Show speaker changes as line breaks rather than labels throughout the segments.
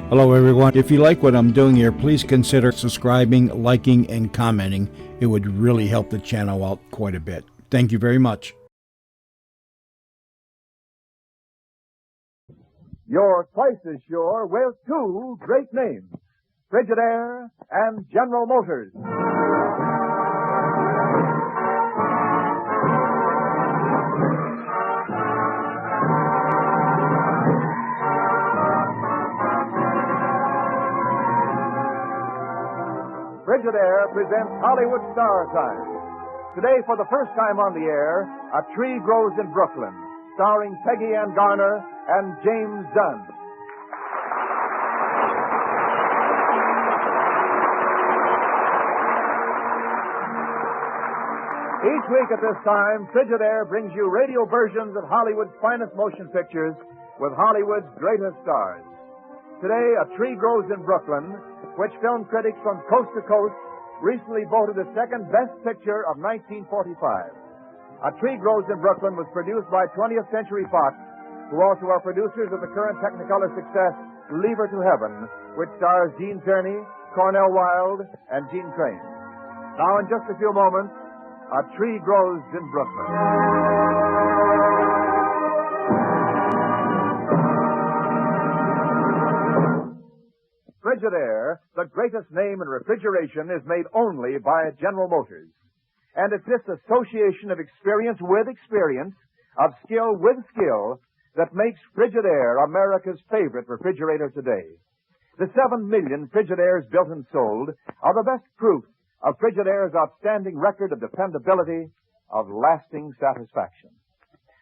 Hello, everyone. If you like what I'm doing here, please consider subscribing, liking, and commenting. It would really help the channel out quite a bit. Thank you very much.
You're twice as sure with two great names, Frigidaire and General Motors. Frigidaire presents Hollywood Star Time. Today, for the first time on the air, A Tree Grows in Brooklyn, starring Peggy Ann Garner and James Dunn. Each week at this time, Frigidaire brings you radio versions of Hollywood's finest motion pictures with Hollywood's greatest stars. Today, A Tree Grows in Brooklyn, which film critics from coast to coast recently voted the second best picture of 1945. A Tree Grows in Brooklyn was produced by 20th Century Fox, who also are producers of the current Technicolor success Leave Her to Heaven, which stars Gene Tierney, Cornell Wilde, and Gene Crane. Now, in just a few moments, A Tree Grows in Brooklyn. Frigidaire, the greatest name in refrigeration, is made only by General Motors. And it's this association of experience with experience, of skill with skill, that makes Frigidaire America's favorite refrigerator today. The 7 million Frigidaires built and sold are the best proof of Frigidaire's outstanding record of dependability, of lasting satisfaction.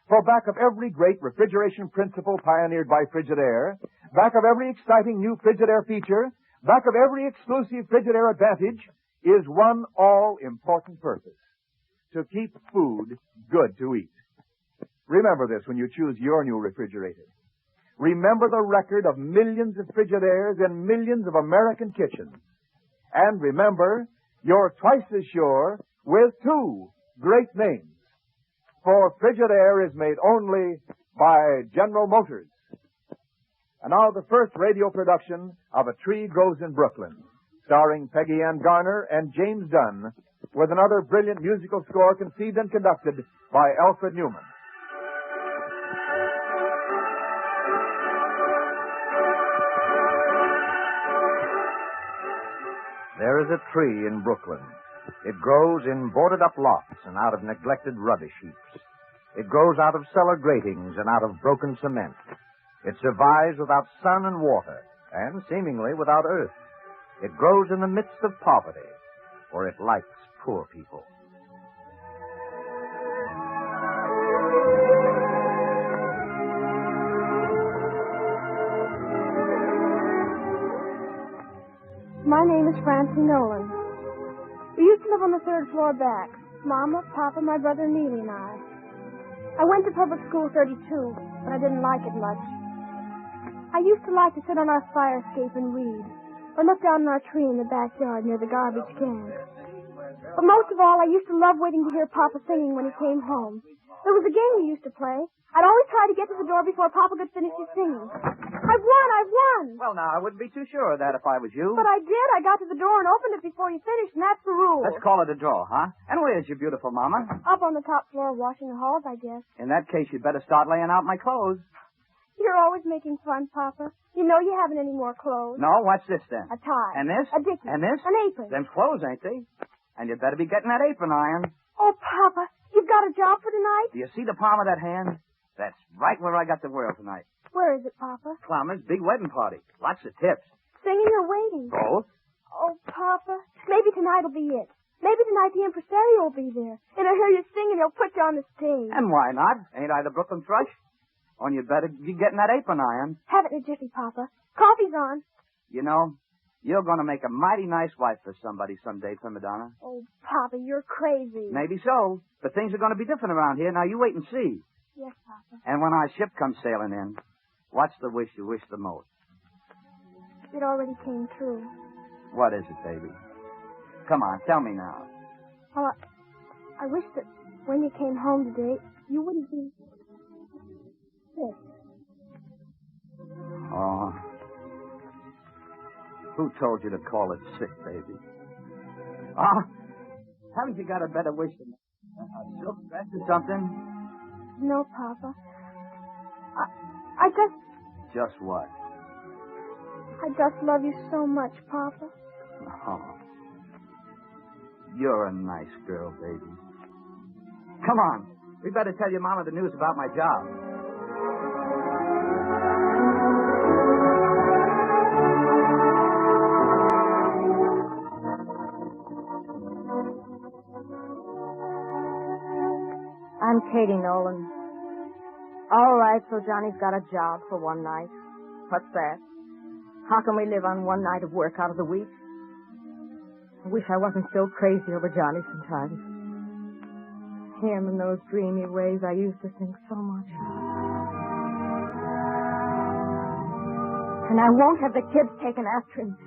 For back of every great refrigeration principle pioneered by Frigidaire, back of every exciting new Frigidaire feature, back of every exclusive Frigidaire advantage, is one all-important purpose: to keep food good to eat. Remember this when you choose your new refrigerator. Remember the record of millions of Frigidaires in millions of American kitchens. And remember, you're twice as sure with two great names. For Frigidaire is made only by General Motors. And now the first radio production of A Tree Grows in Brooklyn, starring Peggy Ann Garner and James Dunn, with another brilliant musical score conceived and conducted by Alfred Newman.
There is a tree in Brooklyn. It grows in boarded-up lots and out of neglected rubbish heaps. It grows out of cellar gratings and out of broken cement. It survives without sun and water, and seemingly without earth. It grows in the midst of poverty, for it likes poor people.
My name is Francie Nolan. We used to live on the third floor back. Mama, Papa, my brother Neely, and I. I went to public school 32, but I didn't like it much. I used to like to sit on our fire escape and read, or look down on our tree in the backyard near the garbage can. But most of all, I used to love waiting to hear Papa singing when he came home. There was a game we used to play. I'd always try to get to the door before Papa could finish his singing. I've won!
Well, now, I wouldn't be too sure of that if I was you.
But I did. I got to the door and opened it before he finished, and that's the rule.
Let's call it a draw, huh? And where's your beautiful mama?
Up on the top floor washing the halls, I guess.
In that case, you'd better start laying out my clothes.
You're always making fun, Papa. You know you haven't any more clothes.
No, what's this then?
A tie.
And this?
A dickie.
And this?
An apron.
Them clothes, ain't they? And you'd better be getting that apron iron.
Oh, Papa, you've got a job for tonight?
Do you see the palm of that hand? That's right where I got the world tonight.
Where is it, Papa?
Plumber's big wedding party. Lots of tips.
Singing or waiting?
Both.
Oh, Papa, maybe tonight'll be it. Maybe tonight the impresario will be there. And he'll hear you sing and he'll put you on the stage.
And why not? Ain't I the Brooklyn Thrush? Only you'd better be getting that apron iron.
Have it in a jiffy, Papa. Coffee's on.
You know, you're going to make a mighty nice wife for somebody someday, Prima Donna.
Oh, Papa, you're crazy.
Maybe so, but things are going to be different around here. Now, you wait and see.
Yes, Papa.
And when our ship comes sailing in, what's the wish you wish the most?
It already came true.
What is it, baby? Come on, tell me now.
Well, I wish that when you came home today, you wouldn't be sick.
Oh, Who told you to call it sick, baby? Ah, haven't you got a better wish than a silk dress or something?
No, Papa. I just...
Just what?
I just love you so much, Papa.
Oh. You're a nice girl, baby. Come on. We better tell your mama the news about my job.
I'm Katie Nolan. All right, so Johnny's got a job for one night. What's that? How can we live on one night of work out of the week? I wish I wasn't so crazy over Johnny sometimes. Him and those dreamy ways I used to think so much of. And I won't have the kids taken after him.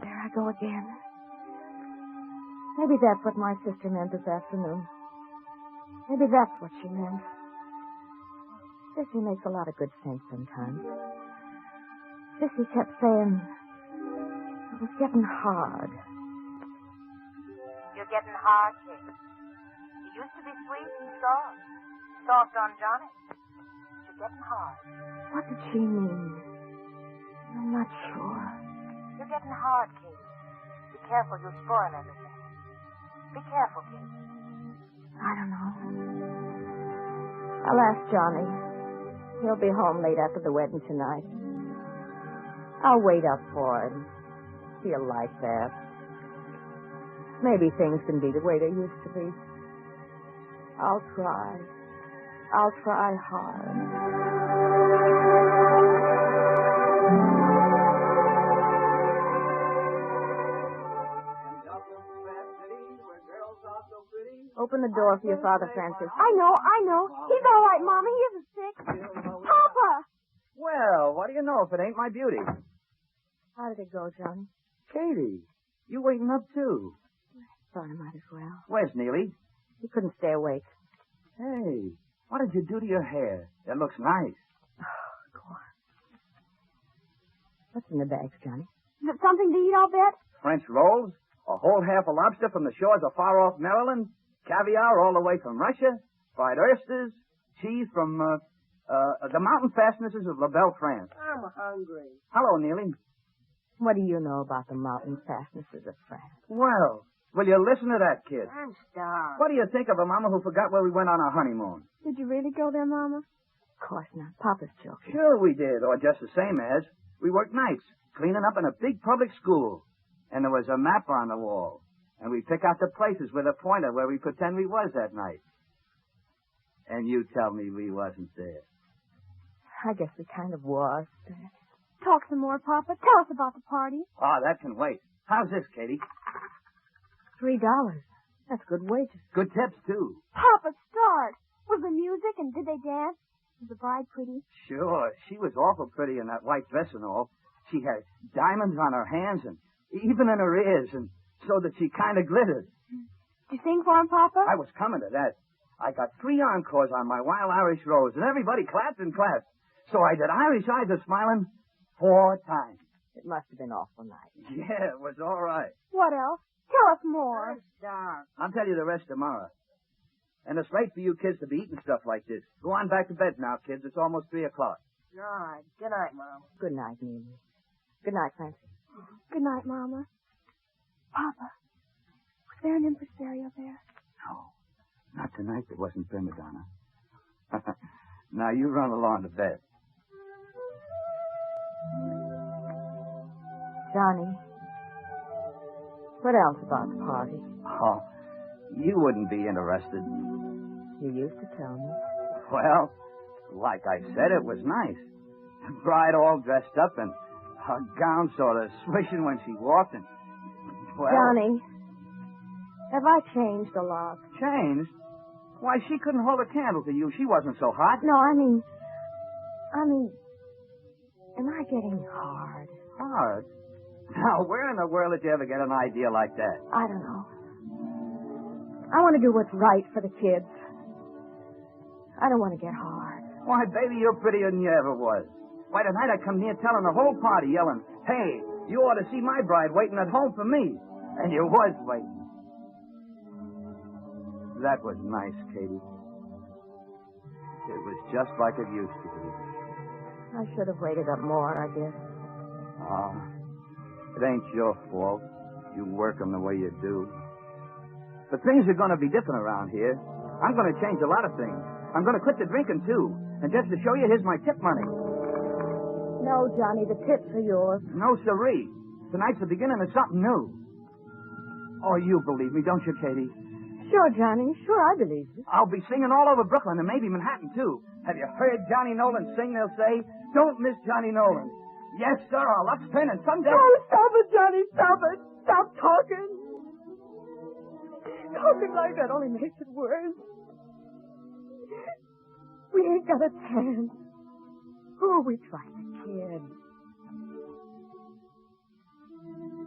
There I go again. Maybe that's what my sister meant this afternoon. Maybe that's what she meant. Sissy makes a lot of good sense sometimes. Sissy kept saying it was getting hard.
You're getting hard, kid. You used to be sweet and soft. Soft on Johnny. You're getting hard.
What did she mean? I'm not sure.
You're getting hard, kid. Be careful, you'll spoil everything. Be careful, kid.
I don't know. I'll ask Johnny. He'll be home late after the wedding tonight. I'll wait up for him. He'll like that. Maybe things can be the way they used to be. I'll try. I'll try hard. Open the door for your father, Francis.
I know. He's all right, Mama. He isn't sick. Papa!
Well, what do you know if it ain't my beauty?
How did it go, Johnny?
Katie, you waiting up too?
Thought I might as well.
Where's Neely?
He couldn't stay awake.
Hey, what did you do to your hair? It looks nice.
Oh, go on. What's in the bags, Johnny?
Is it something to eat, I'll bet?
French rolls, a whole half a lobster from the shores of far-off Maryland, caviar all the way from Russia, fried oysters, cheese from the mountain fastnesses of La Belle, France.
I'm hungry.
Hello, Neely.
What do you know about the mountain fastnesses of France?
Well, will you listen to that kid?
I'm starved.
What do you think of a mama who forgot where we went on our honeymoon?
Did you really go there, Mama?
Of course not. Papa's joking.
Sure we did, or just the same as. We worked nights, cleaning up in a big public school. And there was a map on the wall. And we pick out the places with a pointer where we pretend we was that night. And you tell me we wasn't there.
I guess we kind of was.
Talk some more, Papa. Tell us about the party.
Oh, that can wait. How's this, Katie?
$3. That's good wages.
Good tips, too.
Papa, start. Was there music and did they dance? Was the bride pretty?
Sure. She was awful pretty in that white dress and all. She had diamonds on her hands and even in her ears, and so that she kind of glittered.
Did you sing for him, Papa?
I was coming to that. I got 3 encores on my Wild Irish Rose, and everybody clapped and clapped. So I did Irish Eyes Are Smiling 4 times.
It must have been awful nice.
Yeah, it was all right.
What else? Tell us more.
I'm starved.
I'll tell you the rest tomorrow. And it's late for you kids to be eating stuff like this. Go on back to bed now, kids. It's almost 3 o'clock.
All right. Good night, Mom.
Good night, Neely. Good night, Francis.
Good night, Mama. Papa, was there an impresario there?
No, not tonight. There wasn't prima donna. Now you run along to bed.
Johnny, what else about the party?
Oh, you wouldn't be interested.
You used to tell me.
Well, like I said, it was nice. The bride all dressed up and her gown sort of swishing when she walked and... Well,
Johnny, have I changed a lot?
changed? Why, she couldn't hold a candle to you. She wasn't so hot.
No, I mean, am I getting hard?
Hard? Now, where in the world did you ever get an idea like that?
I don't know. I want to do what's right for the kids. I don't want to get hard.
Why, baby, you're prettier than you ever was. Why, tonight I come near telling the whole party, yelling, "Hey, you ought to see my bride waiting at home for me." And you was waiting. That was nice, Katie. It was just like it used to be.
I should have waited up more, I guess.
Oh, it ain't your fault. You work 'em the way you do. But things are going to be different around here. I'm going to change a lot of things. I'm going to quit the drinking, too. And just to show you, here's my tip money.
No, Johnny, the tips are yours.
No, siree. Tonight's the beginning of something new. Oh, you believe me, don't you, Katie?
Sure, Johnny. Sure, I believe you.
I'll be singing all over Brooklyn and maybe Manhattan, too. Have you heard Johnny Nolan sing? They'll say, "Don't miss Johnny Nolan." Yes, sir, I'll upspin and someday...
Oh, stop it, Johnny. Stop it. Stop talking. Talking like that only makes it worse. We ain't got a chance. Oh, we tried to kid.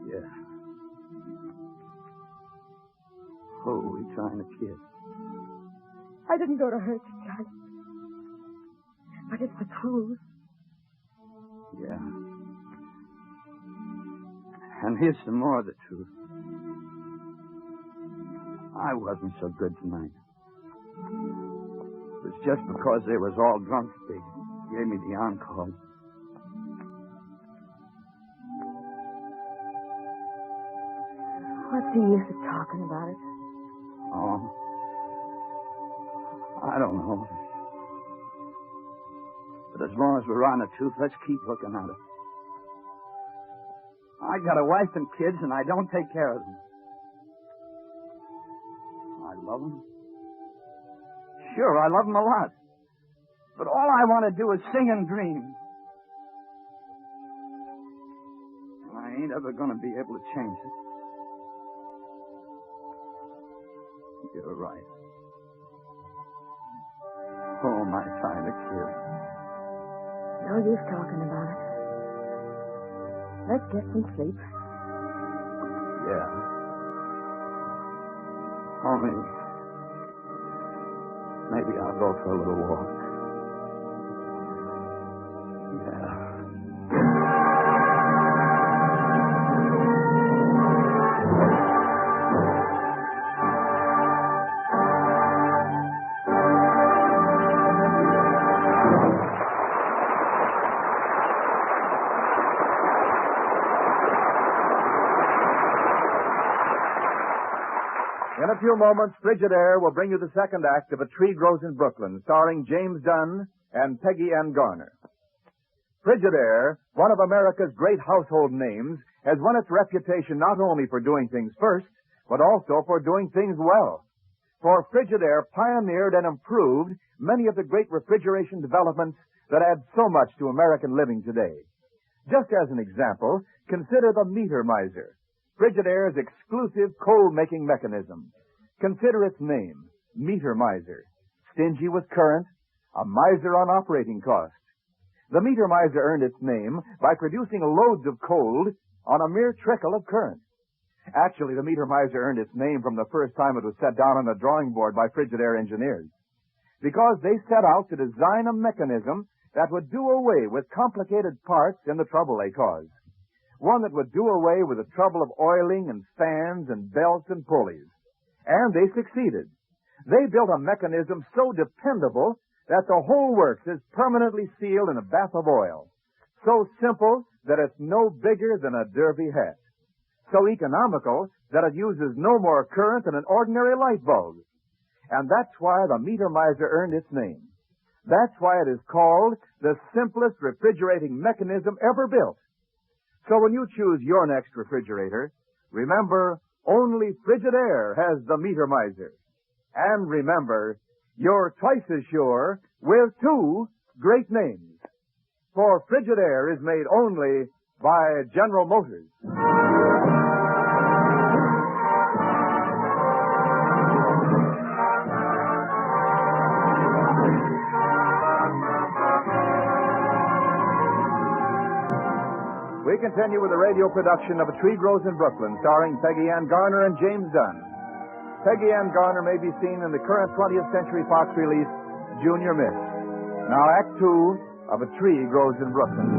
Yeah. Oh, we trying to kid.
I didn't go to hurt you, Johnny. But it's the truth.
Yeah. And here's some more of the truth. I wasn't so good tonight. It was just because they was all drunk they gave me the encore.
What's the use of talking about it?
Oh. I don't know. But as long as we're on the truth, let's keep looking at it. I got a wife and kids, and I don't take care of them. I love them. Sure, I love them a lot. But all I want to do is sing and dream. And I ain't ever going to be able to change it. You're right. Oh, my trying to kid.
No use talking about it. Let's get some sleep.
Yeah. Only, maybe I'll go for a little walk. Yeah.
In a few moments, Frigidaire will bring you the second act of A Tree Grows in Brooklyn, starring James Dunn and Peggy Ann Garner. Frigidaire, one of America's great household names, has won its reputation not only for doing things first, but also for doing things well. For Frigidaire pioneered and improved many of the great refrigeration developments that add so much to American living today. Just as an example, consider the meter miser, Frigidaire's exclusive cold-making mechanism. Consider its name, meter miser. Stingy with current, a miser on operating cost. The meter miser earned its name by producing loads of cold on a mere trickle of current. Actually, the meter miser earned its name from the first time it was set down on the drawing board by Frigidaire engineers, because they set out to design a mechanism that would do away with complicated parts in the trouble they caused. One that would do away with the trouble of oiling and fans and belts and pulleys. And they succeeded. They built a mechanism so dependable that the whole works is permanently sealed in a bath of oil. So simple that it's no bigger than a derby hat. So economical that it uses no more current than an ordinary light bulb. And that's why the meter miser earned its name. That's why it is called the simplest refrigerating mechanism ever built. So when you choose your next refrigerator, remember, only Frigidaire has the meter miser. And remember, you're twice as sure with two great names. For Frigidaire is made only by General Motors. We continue with the radio production of A Tree Grows in Brooklyn, starring Peggy Ann Garner and James Dunn. Peggy Ann Garner may be seen in the current 20th Century Fox release, Junior Miss. Now, Act 2 of a tree grows in Brooklyn.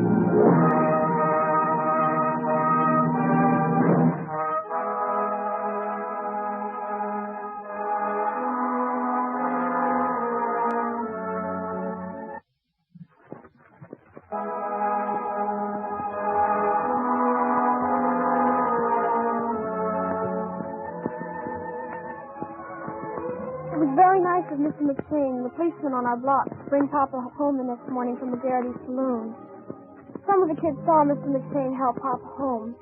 It was very nice of Mr. McShane, the policeman on our block, to bring Papa home the next morning from the Garrity Saloon. Some of the kids saw Mr. McShane help Papa home.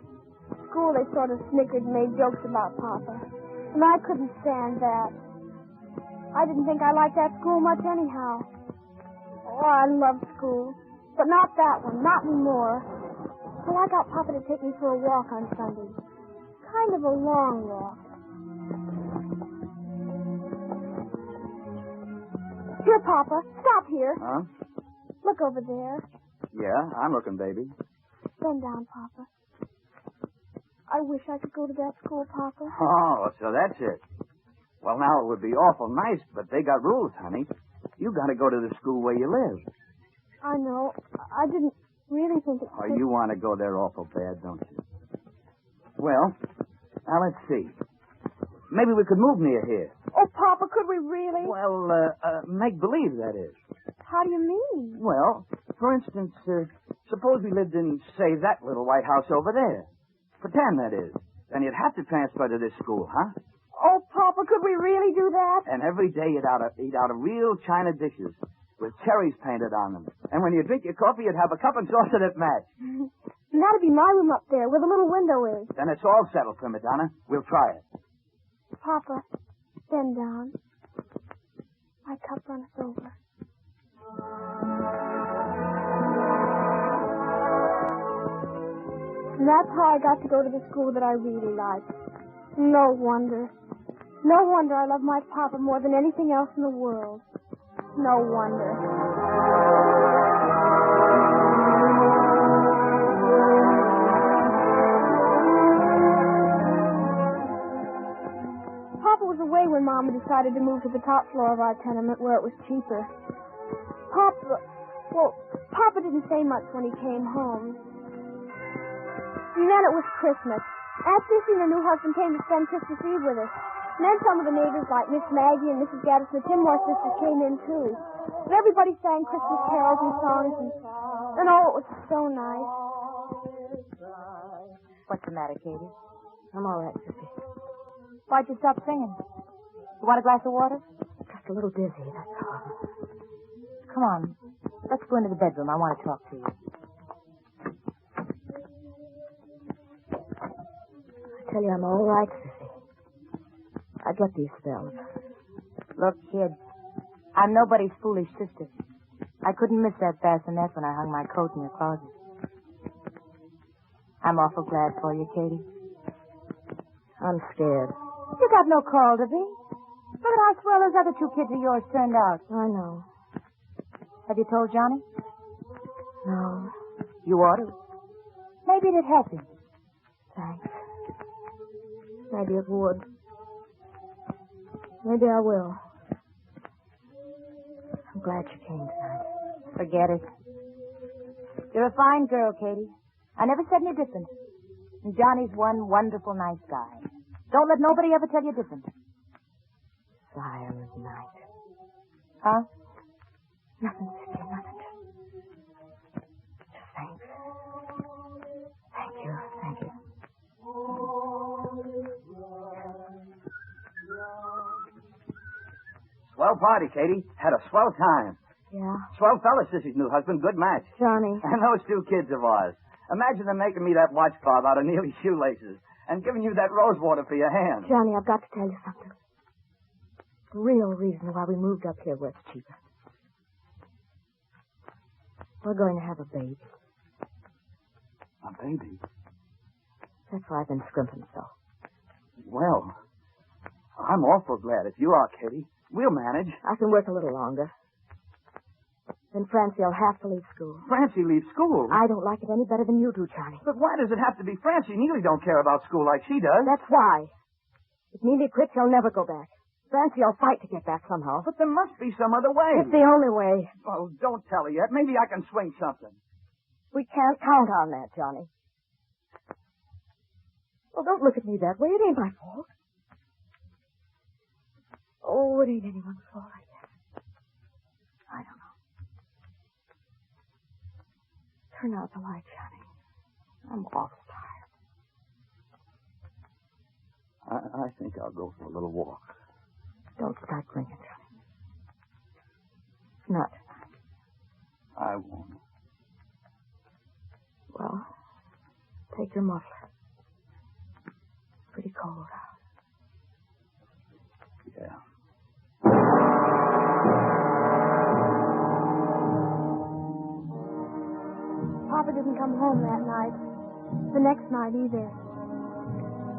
At school, they sort of snickered and made jokes about Papa. And I couldn't stand that. I didn't think I liked that school much anyhow. Oh, I loved school. But not that one, not anymore. So I got Papa to take me for a walk on Sundays. Kind of a long walk. Here, Papa. Stop here.
Huh?
Look over there.
Yeah, I'm looking, baby.
Bend down, Papa. I wish I could go to that school, Papa.
Oh, so that's it. Well, now, it would be awful nice, but they got rules, honey. You got to go to the school where you live.
I know. I didn't really think it
Oh,
could...
you want to go there awful bad, don't you? Well, now let's see. Maybe we could move near here.
Oh, Papa, could we really?
Well, make believe, that is.
How do you mean?
Well, for instance, suppose we lived in, say, that little white house over there. Pretend, that is. Then you'd have to transfer to this school, huh?
Oh, Papa, could we really do that?
And every day you'd eat out of real china dishes with cherries painted on them. And when you drink your coffee, you'd have a cup and saucer that match.
And that'd be my room up there, where the little window is.
Then it's all settled, Prima Donna. We'll try it.
Papa, bend down. My cup runs over. And that's how I got to go to the school that I really liked. No wonder. No wonder I love my Papa more than anything else in the world. No wonder. Papa was away when Mama decided to move to the top floor of our tenement where it was cheaper. Papa didn't say much when he came home. And then it was Christmas. Aunt Sissy and her new husband came to spend Christmas Eve with us. And then some of the neighbors, like Miss Maggie and Mrs. Gaddis and the Tinmore sisters, came in, too. And everybody sang Christmas carols and songs, and oh, it was so nice.
What's the matter, Katie? I'm all right, Sissy. Why'd you stop singing? You want a glass of water? Just a little dizzy, that's all. Come on. Let's go into the bedroom. I want to talk to you. I tell you, I'm all right, Sissy. I get these spells. Look, kid, I'm nobody's foolish sister. I couldn't miss that bassinet when I hung my coat in your closet. I'm awful glad for you, Katie. I'm scared. You got no call to be. Look at how swell those other two kids of yours turned out. I know. Have you told Johnny? No. You ought to. Maybe it'd help him. Thanks. Maybe it would. Maybe I will. I'm glad you came tonight. Forget it. You're a fine girl, Katie. I never said any different. And Johnny's one wonderful, nice guy. Don't let nobody ever tell you different. Silent night. Huh? Nothing, Sissy, nothing. Just thanks. Thank you, thank you.
Swell party, Katie. Had a swell time.
Yeah?
Swell fella, Sissy's new husband. Good match.
Johnny.
And those two kids of ours. Imagine them making me that watch fob out of Neely's shoelaces and giving you that rose water for your hand.
Johnny, I've got to tell you something. The real reason why we moved up here where it's cheaper. We're going to have a baby.
A baby?
That's why I've been scrimping so.
Well, I'm awful glad if you are, Katie. We'll manage.
I can work a little longer. Then Francie'll have to leave school.
Francie leaves school?
I don't like it any better than you do, Johnny.
But why does it have to be Francie? Neely don't care about school like she does.
That's why. If Neely quits, he'll never go back. Francie, I'll fight to get back somehow.
But there must be some other way.
It's the only way.
Oh, don't tell her yet. Maybe I can swing something.
We can't count on that, Johnny. Well, don't look at me that way. It ain't my fault. Oh, it ain't anyone's fault, I guess. I don't know. Turn out the light, Johnny. I'm awful tired.
I think I'll go for a little walk.
Don't start drinking, Johnny. Not tonight.
I won't.
Well, take your muffler. It's pretty cold out.
Yeah.
Papa didn't come home that night. The next night either.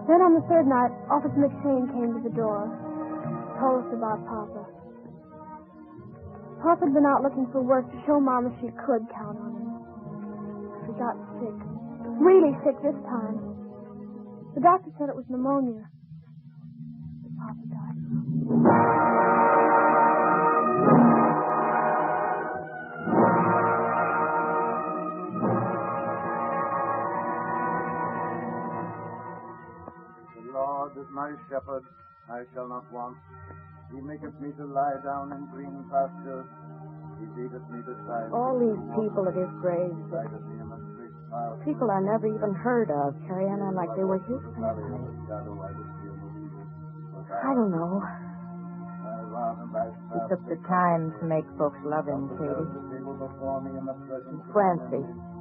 Then on the third night, Officer McShane came to the door. Told us about Papa. Papa had been out looking for work to show Mama she could count on him. He got sick. Really sick this time. The doctor said it was pneumonia. But Papa died.
The Lord is my shepherd, I shall not want. He maketh me to lie down in green pastures. He leadeth me beside
All these people at his grave,
guideth me in a straight path.
people I never even heard of, carrying on like they were his
Valley
family.
of the shadow I will fear no evil. For
I don't know.
thy rod and thy
He
staff,
took the time to make folks love him,
they prepare
Katie.
the table before me in the presence of
Francie.
my enemies.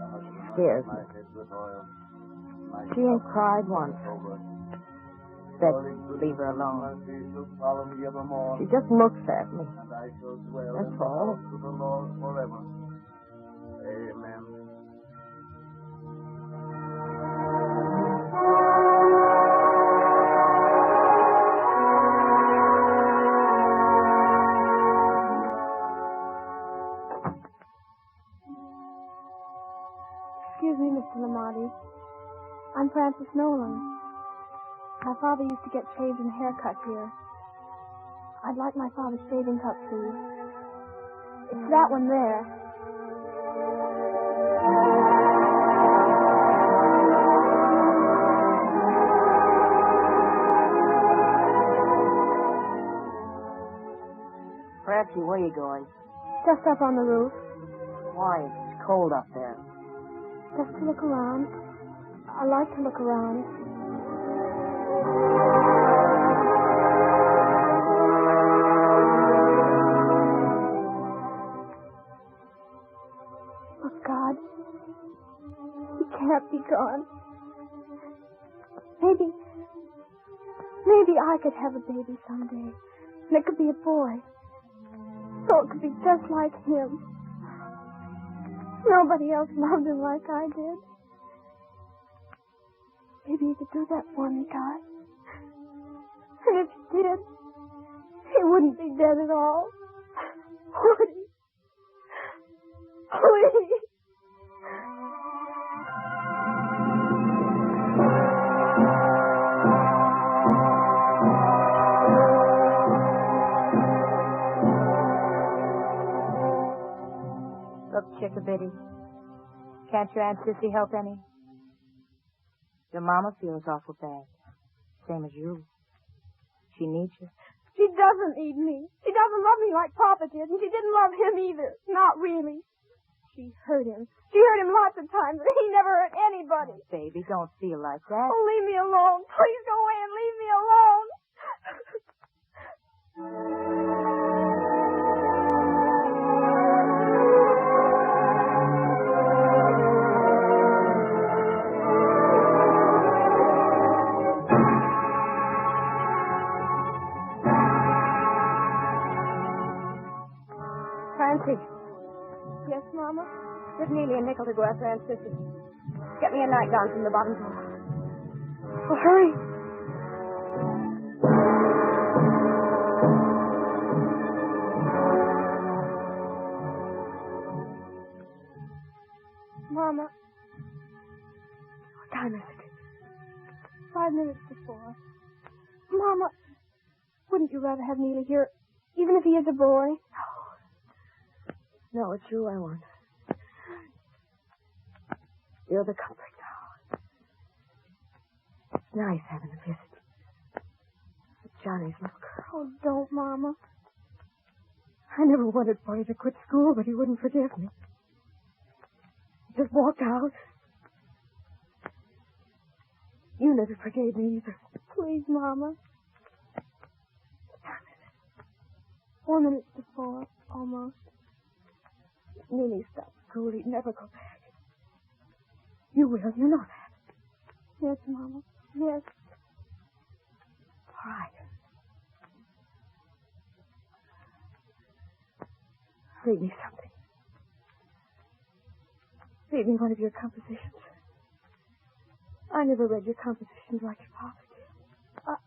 Thou hast anointed
Scares
my
me.
head with oil. My
She ain't
cup
cried once.
runneth over.
Said,
Surely
leave her
goodness and
alone.
mercy shall follow me evermore.
She just looks at me.
And I shall dwell
That's
in the
all.
house of the Lord forever. Amen.
Excuse me, Mr. Lamotti. I'm Frances Nolan. My father used to get shaved and haircut here. I'd like my father's shaving cup, please. It's that one there.
Francie, where you going?
Just up on the roof.
Why? It's cold up there.
Just to look around. I like to look around. Oh, God. He can't be gone. Maybe I could have a baby someday. And it could be a boy. So it could be just like him. Nobody else loved him like I did. Maybe he could do that for me, God. And if he did, he wouldn't be dead at all. Would he? Please.
Look, Chickabiddy, can't your Aunt Sissy help any? Your mama feels awful bad. Same as you. She needs you.
She doesn't need me. She doesn't love me like Papa did, and she didn't love him either. Not really. She hurt him. She hurt him lots of times, but he never hurt anybody.
Baby, don't feel like that.
Oh, leave me alone. Please go away and leave me alone.
Francie,
Yes, Mama?
give Neely a nickel to go after Aunt Sissy. Get me a nightgown from the bottom drawer. Oh, hurry.
Mama,
What time is it?
5 minutes before. Mama, Wouldn't you rather have Neely here, even if he is a boy?
No, it's you I want. You're the comfort now. It's nice having a visit. Johnny's little girl.
Oh, don't, Mama.
I never wanted Boy to quit school, but he wouldn't forgive me. He just walked out. You never forgave me either.
Please, Mama. 4 minutes to 4, almost.
If Neely stopped school, he'd never go back. You will, you know that.
Yes, Mama. Yes.
All right. Read me something. Read me one of your compositions. I never read your compositions like your father did.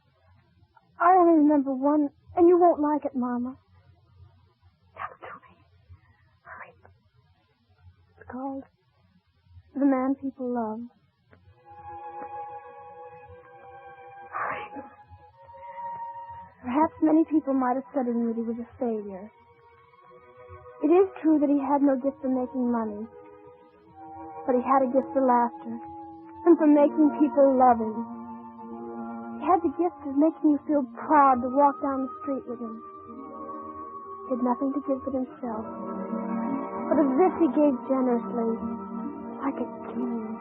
I only remember one, and you won't like it, Mama.
Tell it to me. Hurry.
It's called The Man People Love.
Hurry.
Perhaps many people might have said of him that he was a failure. It is true that he had no gift for making money, but he had a gift for laughter and for making people love him. He had the gift of making you feel proud to walk down the street with him. He had nothing to give but himself, but of this he gave generously, like a king.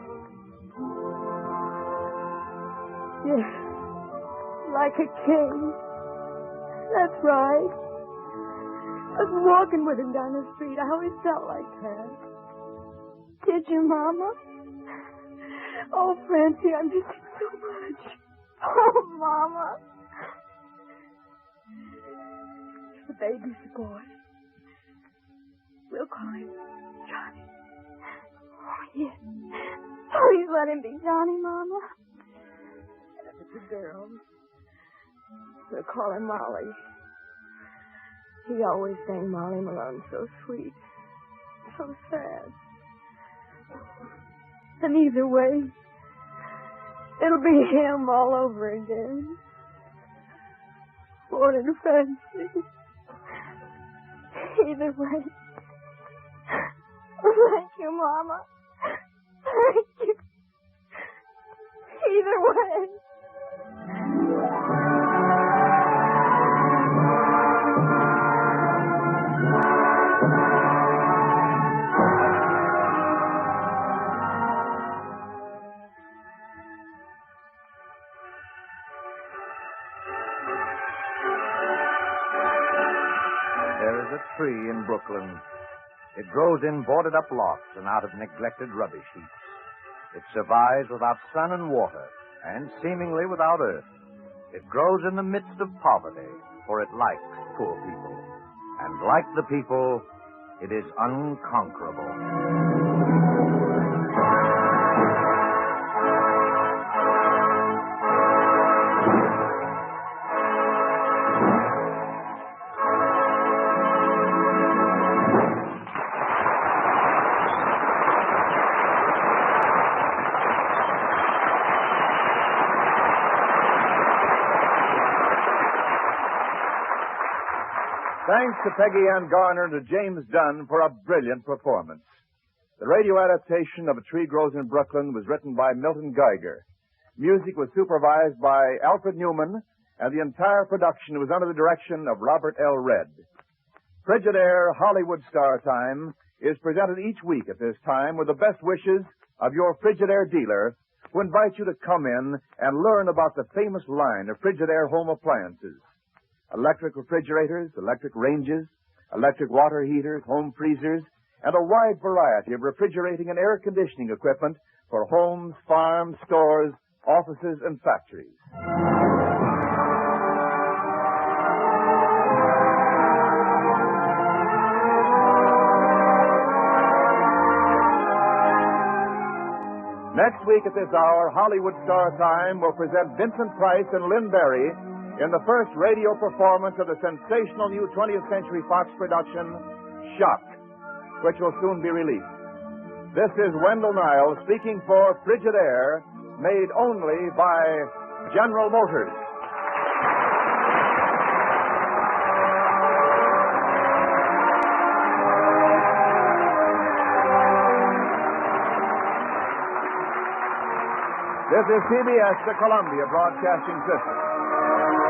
Yes, like a king. That's right. I was walking with him down the street. I always felt like that.
Did you, Mama?
Oh, Francie, I miss him so much.
Oh, Mama.
The baby's a boy. We'll call him Johnny.
Oh, yes. Please let him be Johnny, Mama.
And if it's a girl, we'll call her Molly. He always sang Molly Malone so sweet, so sad. And either way, it'll be him all over again. Born in fancy.
Either way. Thank you, Mama. Thank you. Either way.
There is a tree in Brooklyn. It grows in boarded-up lots and out of neglected rubbish heaps. It survives without sun and water, and seemingly without earth. It grows in the midst of poverty, for it likes poor people. And like the people, it is unconquerable.
Thanks to Peggy Ann Garner and to James Dunn for a brilliant performance. The radio adaptation of A Tree Grows in Brooklyn was written by Milton Geiger. Music was supervised by Alfred Newman, and the entire production was under the direction of Robert L. Redd. Frigidaire Hollywood Star Time is presented each week at this time with the best wishes of your Frigidaire dealer, who invites you to come in and learn about the famous line of Frigidaire home appliances. Electric refrigerators, electric ranges, electric water heaters, home freezers, and a wide variety of refrigerating and air conditioning equipment for homes, farms, stores, offices, and factories. Next week at this hour, Hollywood Star Time will present Vincent Price and Lynn Barry in the first radio performance of the sensational new 20th Century Fox production, Shock, which will soon be released. This is Wendell Niles speaking for Frigidaire, made only by General Motors. This is CBS, the Columbia Broadcasting System.